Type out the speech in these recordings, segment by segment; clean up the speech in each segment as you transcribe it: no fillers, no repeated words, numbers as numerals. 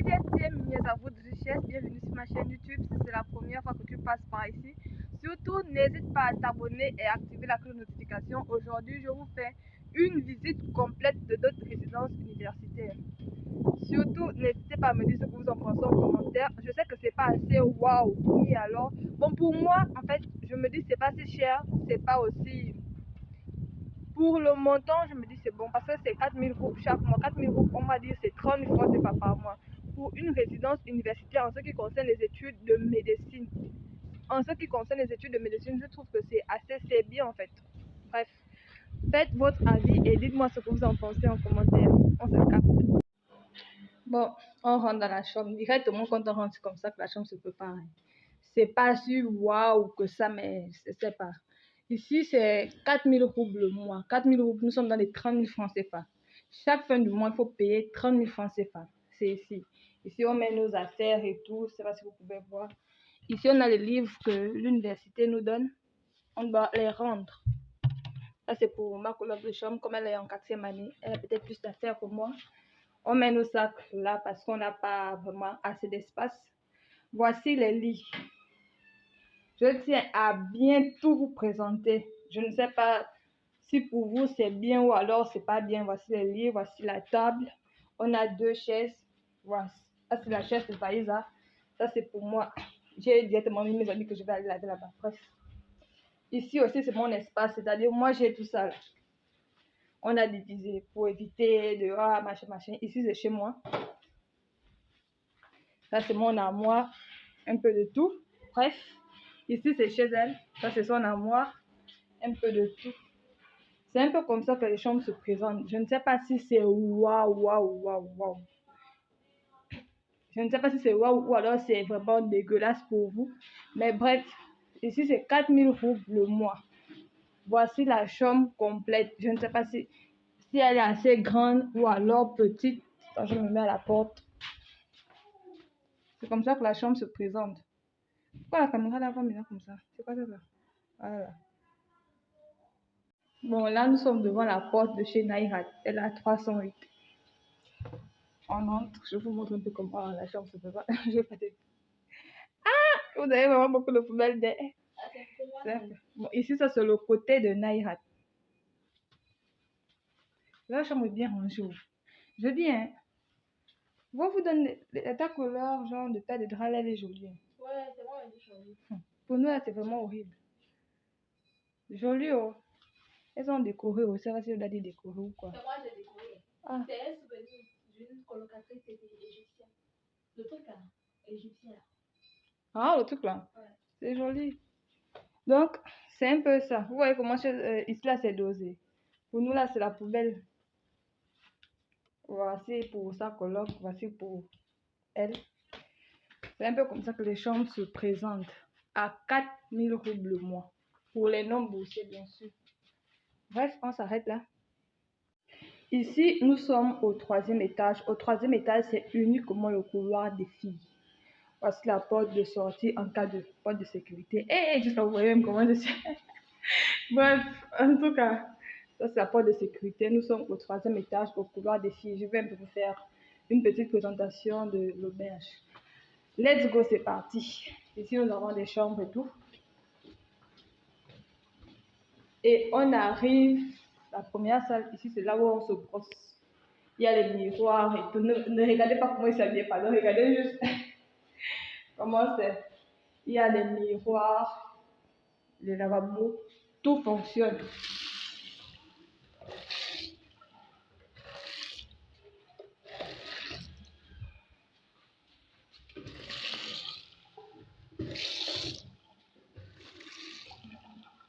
Bienvenue à votre richesse, bienvenue sur ma chaîne YouTube. Si c'est la première fois que tu passes par ici, surtout n'hésite pas à t'abonner et activer la cloche de notification. Aujourd'hui, je vous fais une visite complète de notre résidence universitaire. Surtout, n'hésitez pas à me dire ce que vous en pensez en commentaire. Je sais que c'est pas assez waouh, mais alors, bon, pour moi, en fait, je me dis c'est pas si cher, c'est pas aussi. Pour le montant, je me dis c'est bon parce que c'est 4000 roubles chaque mois. 4000 roubles, on va dire c'est 30 000 francs CFA par mois. Pour une résidence universitaire en ce qui concerne les études de médecine. En ce qui concerne les études de médecine, je trouve que c'est bien en fait. Bref, faites votre avis et dites-moi ce que vous en pensez en commentaire. On se capte. Bon, on rentre dans la chambre. Directement quand on rentre, c'est comme ça que la chambre se prépare. C'est pas si waouh que ça, mais c'est pas. Ici, c'est 4000 roubles le mois. 4000 roubles, nous sommes dans les 30 000 francs CFA. Chaque fin du mois, il faut payer 30 000 francs CFA. C'est ici. Ici, on met nos affaires et tout. Je ne sais pas si vous pouvez voir. Ici, on a les livres que l'université nous donne. On doit les rendre. Ça, c'est pour ma coloc de chambre. Comme elle est en 4e année, elle a peut-être plus d'affaires que moi. On met nos sacs là parce qu'on n'a pas vraiment assez d'espace. Voici les lits. Je tiens à bien tout vous présenter. Je ne sais pas si pour vous c'est bien ou alors c'est pas bien. Voici les lits, voici la table. On a 2 chaises. Voici. Ça c'est la chaise de Faïza. Ça c'est pour moi. J'ai directement mis mes amis que je vais aller là-bas. Bref. Ici aussi c'est mon espace. C'est-à-dire moi j'ai tout ça là. On a divisé pour éviter de machin. Ici c'est chez moi. Ça c'est mon armoire. Un peu de tout. Bref. Ici, c'est chez elle. Ça, c'est son armoire. Un peu de tout. C'est un peu comme ça que les chambres se présentent. Je ne sais pas si c'est waouh. Je ne sais pas si c'est waouh ou alors c'est vraiment dégueulasse pour vous. Mais bref, ici, c'est 4000 roubles le mois. Voici la chambre complète. Je ne sais pas si elle est assez grande ou alors petite. Quand je me mets à la porte. C'est comme ça que la chambre se présente. Pourquoi la caméra là va maintenant comme ça? C'est quoi ça? Voilà. Bon, là, nous sommes devant la porte de chez Naïrat. Elle a 308. On entre. Je vous montre un peu comment la chambre se fait. Je vais pas te... Ah! Vous avez vraiment beaucoup de poubelles derrière. Bon, ici, ça, c'est le côté de Naïrat. La chambre est bien rangée. Je dis, hein. Vous donner ta couleur, genre de tas de drap, elle est jolie. Ouais, c'est moi, elle est jolie. Pour nous, là, c'est vraiment horrible. Joli, oh. Elles ont décoré aussi. Ça va si on a dit décoré ou quoi. C'est moi, j'ai décoré. Ah. C'est un souvenir d'une colocatrice égyptienne. Le truc là, égyptien. Ah, le truc là. Ouais. C'est joli. Donc, c'est un peu ça. Vous voyez comment ici là c'est dosé. Pour nous là c'est la poubelle. Voici pour sa coloc, voici pour elle. C'est un peu comme ça que les chambres se présentent. À 4000 roubles le mois. Pour les non-boursiers bien sûr. Bref, on s'arrête là. Ici, nous sommes au 3e étage. Au 3e étage, c'est uniquement le couloir des filles. Voici la porte de sortie en cas de porte de sécurité. Et juste là, vous voyez même comment je suis. Bref, en tout cas, ça c'est la porte de sécurité. Nous sommes au 3e étage, au couloir des filles. Je vais un peu vous faire une petite présentation de l'auberge. Let's go, c'est parti. Ici, nous avons des chambres et tout. Et on arrive, la première salle, ici, c'est là où on se brosse. Il y a les miroirs et tout. Ne regardez pas comment ils s'habillent, pardon. Regardez juste comment c'est. Il y a les miroirs, les lavabos. Tout fonctionne.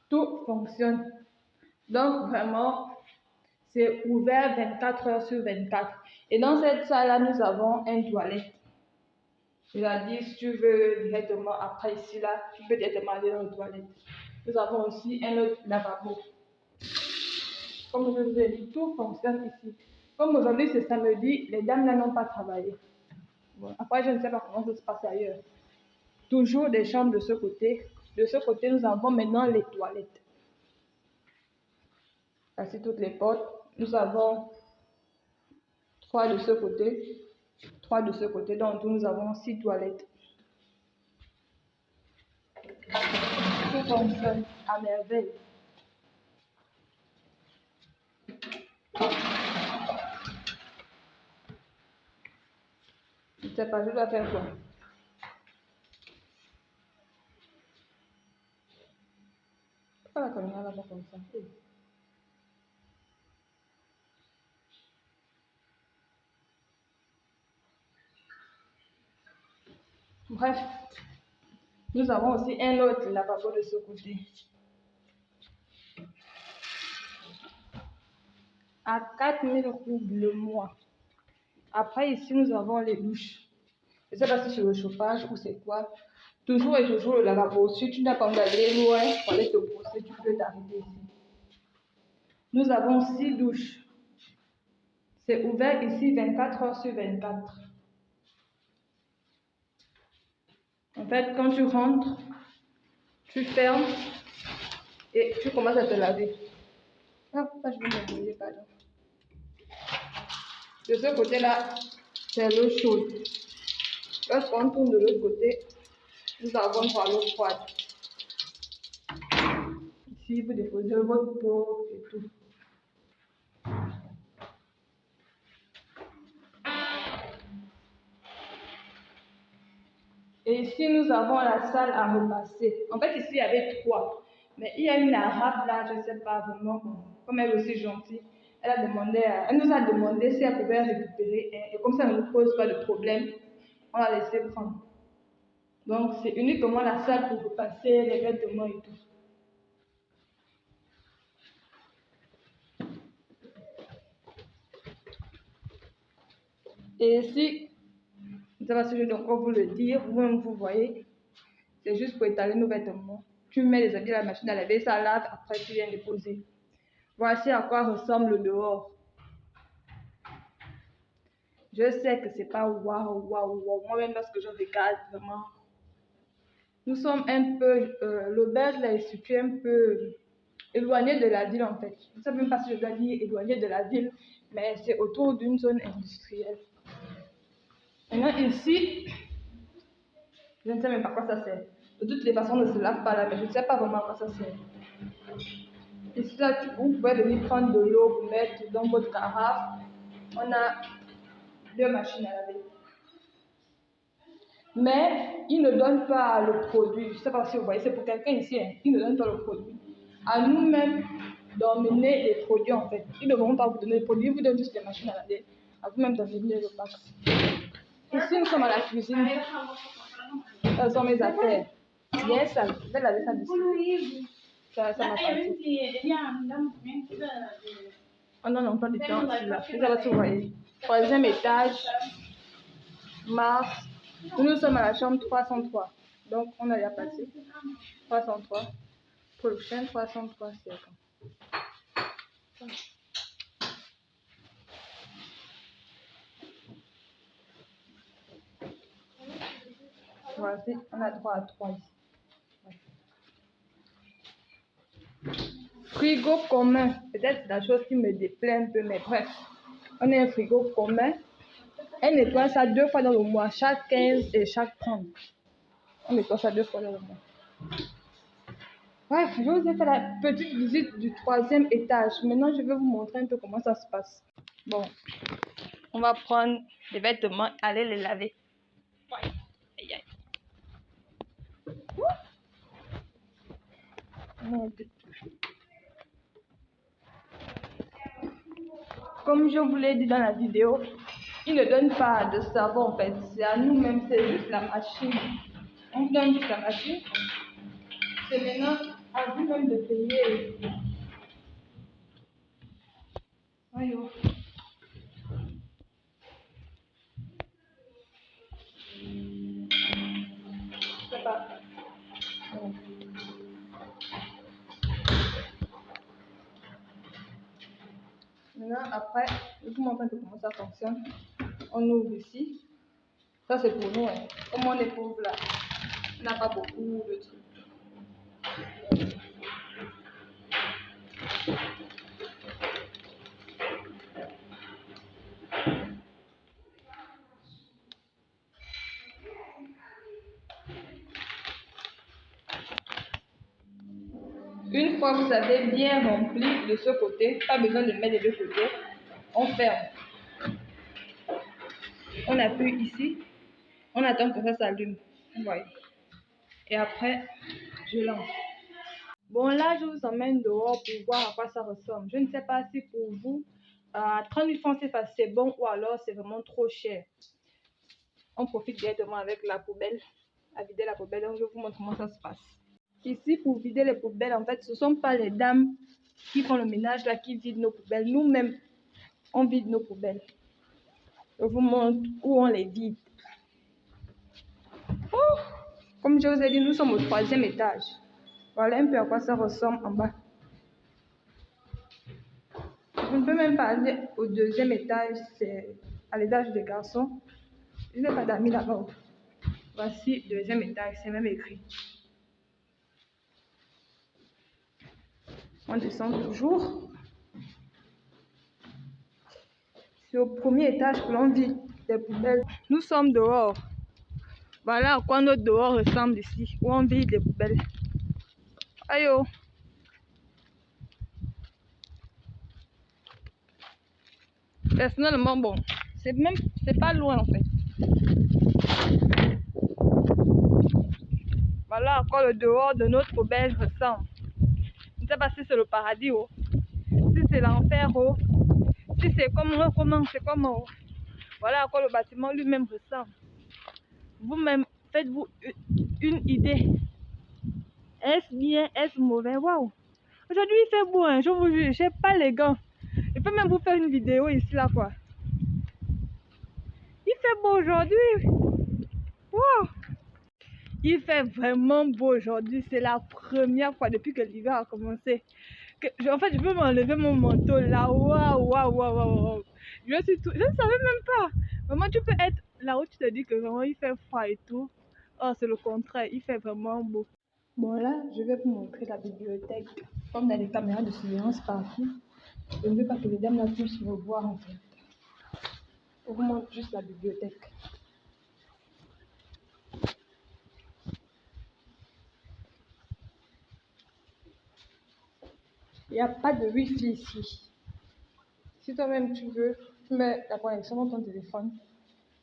Tout fonctionne. Donc, vraiment, c'est ouvert 24 heures sur 24. Et dans cette salle-là, nous avons un toilette. C'est-à-dire, si tu veux directement après ici, là, tu peux directement aller dans le toilette. Nous avons aussi un autre lavabo. Comme je vous ai dit, tout fonctionne ici. Comme aujourd'hui, c'est samedi, les dames là n'ont pas travaillé. Bon, après, je ne sais pas comment ça se passe ailleurs. Toujours des chambres de ce côté. De ce côté, nous avons maintenant les toilettes. Voici toutes les portes. Nous avons 3 de ce côté. 3 de ce côté. Donc, en tout, nous avons 6 toilettes. Tout fonctionne à merveille. Je ne sais pas, je dois faire quoi? Pourquoi la caméra là-bas comme ça? Bref, nous avons aussi un autre lavabo de ce côté. À 4000 roubles le mois. Après, ici, nous avons les douches. Je ne sais pas si c'est le chauffage ou c'est quoi. Toujours et toujours le lavabo. Si tu n'as pas envie d'aller loin pour aller te brosser, tu peux t'arrêter ici. Nous avons 6 douches. C'est ouvert ici 24 heures sur 24. En fait, quand tu rentres, tu fermes et tu commences à te laver. Ah, pourquoi je vais me mouiller, pardon. De ce côté-là, c'est l'eau chaude. Lorsqu'on tourne de l'autre côté, nous avons pour l'eau froide. Ici, vous déposez votre peau et tout. Et ici, nous avons la salle à repasser. En fait, ici, il y avait 3. Mais il y a une arabe là, je ne sais pas vraiment, comme elle est aussi gentille, elle nous a demandé si elle pouvait récupérer un. Et comme ça ne nous pose pas de problème, on l'a laissé prendre. Donc, c'est uniquement la salle pour repasser les vêtements et tout. Et ici, je ne sais pas si je dois encore vous le dire, vous-même vous voyez, c'est juste pour étaler nos vêtements. Tu mets les habits à la machine à laver, ça lave, après tu viens déposer. Voici à quoi ressemble le dehors. Je sais que c'est pas waouh, waouh, waouh. Moi-même, lorsque je regarde, vraiment. Nous sommes un peu. L'auberge là est située un peu éloignée de la ville en fait. Je ne sais même pas si je dois dire éloignée de la ville, mais c'est autour d'une zone industrielle. Maintenant, ici, je ne sais même pas quoi ça sert. De toutes les façons, on ne se lave pas là, mais je ne sais pas vraiment à quoi ça sert. Ici, là, vous pouvez venir prendre de l'eau, vous mettre dans votre carafe. On a 2 machines à laver. Mais ils ne donnent pas le produit. Je ne sais pas si vous voyez, c'est pour quelqu'un ici, hein. Ils ne donnent pas le produit. À nous-mêmes d'emmener les produits en fait. Ils ne vont pas vous donner les produits, ils vous donnent juste les machines à laver. À vous-même d'emmener le pack. Ici, nous sommes à la cuisine. Ce sont mes affaires. Bien ça, je vais laver ça d'ici. Ça m'appartient. On a un emploi du temps ici, là. Je ne sais pas si vous voyez. 3e étage. Mars. Nous sommes à la chambre 303. Donc, on a déjà passé. 303. Prochaine 303, c'est quand? Voici, on a droit à 3 ici. Frigo commun. Peut-être la chose qui me déplaît un peu, mais bref. On a un frigo commun. Elle nettoie ça 2 fois dans le mois, chaque 15 et chaque 30. On nettoie ça 2 fois dans le mois. Bref, je vous ai fait la petite visite du 3e étage. Maintenant, je vais vous montrer un peu comment ça se passe. Bon, on va prendre les vêtements, aller les laver. Aïe, aïe. Comme je vous l'ai dit dans la vidéo, ils ne donnent pas de savon en fait. C'est à nous-mêmes, c'est juste la machine. On donne juste la machine. C'est maintenant à vous-même de payer. Aïe, oh. Je sais pas. Maintenant, après, je vais vous montrer un peu comment ça fonctionne. On ouvre ici. Ça, c'est pour nous. Hein. Comme on est pauvre là, on n'a pas beaucoup de trucs. Une fois que vous avez bien rempli de ce côté, pas besoin de mettre les deux côtés, on ferme. On appuie ici, on attend que ça s'allume. Vous voyez. Et après, je lance. Bon, là, je vous emmène dehors pour voir à quoi ça ressemble. Je ne sais pas si pour vous, 30 000 francs CFA, c'est bon ou alors c'est vraiment trop cher. On profite directement avec la poubelle, à vider la poubelle. Donc, je vous montre comment ça se passe. Ici, pour vider les poubelles, en fait, ce ne sont pas les dames qui font le ménage là, qui vident nos poubelles. Nous-mêmes, on vide nos poubelles. Je vous montre où on les vide. Oh, comme je vous ai dit, nous sommes au 3e étage. Voilà un peu à quoi ça ressemble en bas. Je ne peux même pas aller au 2e étage, c'est à l'étage des garçons. Je n'ai pas d'amis là-bas. Voici 2e étage, c'est même écrit. On descend toujours. C'est au 1er étage que l'on vide les poubelles. Nous sommes dehors. Voilà à quoi notre dehors ressemble ici, où on vide les poubelles. Aïe oh. Personnellement, bon, c'est pas loin en fait. Voilà à quoi le dehors de notre poubelle ressemble. Je ne sais pas si c'est le paradis, oh. Si c'est l'enfer, oh. Si c'est comment, c'est comment. Voilà à quoi le bâtiment lui-même ressemble. Vous-même, faites-vous une idée. Est-ce bien, est-ce mauvais? Waouh! Aujourd'hui, il fait beau, hein, je vous jure, je n'ai pas les gants. Je peux même vous faire une vidéo ici, là, quoi. Il fait beau aujourd'hui. Wow! Il fait vraiment beau aujourd'hui. C'est la première fois depuis que l'hiver a commencé. En fait, je peux m'enlever mon manteau là. Waouh, waouh, waouh, waouh. Je ne savais même pas. Vraiment, tu peux être là où tu te dis que vraiment il fait froid et tout. Oh, c'est le contraire. Il fait vraiment beau. Bon, là, je vais vous montrer la bibliothèque. Comme dans les caméras de surveillance partout, je ne veux pas que les dames là puissent me voir en fait. Je vous montre juste la bibliothèque. Il n'y a pas de wifi ici. Si toi-même tu veux, tu mets la connexion dans ton téléphone.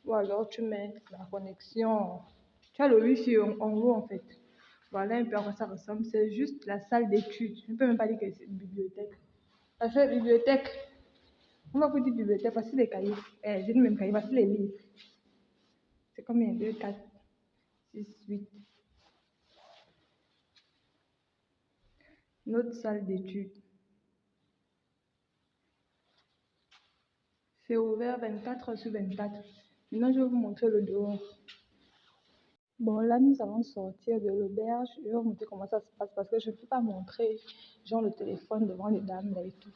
Ou alors tu mets la connexion. Tu as le wifi en haut en fait. Voilà un peu à quoi ça ressemble. C'est juste la salle d'études. Je ne peux même pas dire que c'est une bibliothèque. Parce que bibliothèque, on va vous dire bibliothèque, voici les cahiers. J'ai dit même cahiers, voici les livres. C'est combien? 2, 4, 6, 8. Notre salle d'études. C'est ouvert 24h/24. Maintenant, je vais vous montrer le dehors. Bon, là, nous allons sortir de l'auberge. Je vais vous montrer comment ça se passe parce que je ne peux pas montrer genre le téléphone devant les dames là et tout.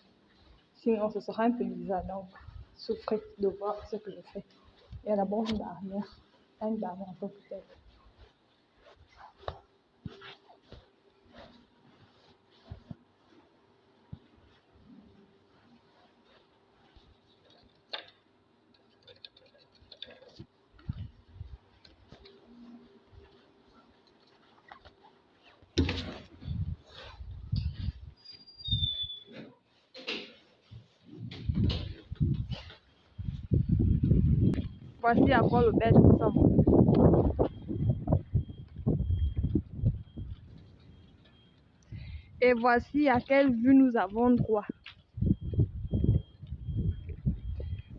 Sinon, ce sera un peu bizarre. Donc, souffrez de voir ce que je fais. Il y a d'abord une barrière. Une barrière un peu peut-être. Voici à quoi l'auberge ressemble. Et voici à quelle vue nous avons droit.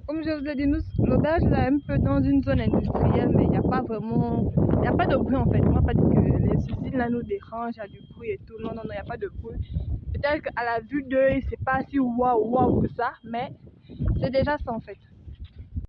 Comme je vous ai dit, l'auberge est un peu dans une zone industrielle, mais il n'y a pas vraiment, il n'y a pas de bruit en fait. On ne va pas dire que les usines là nous dérangent, il y a du bruit et tout. Non, non, non, il n'y a pas de bruit. Peut-être qu'à la vue d'œil, c'est pas si waouh, waouh que ça, mais c'est déjà ça en fait.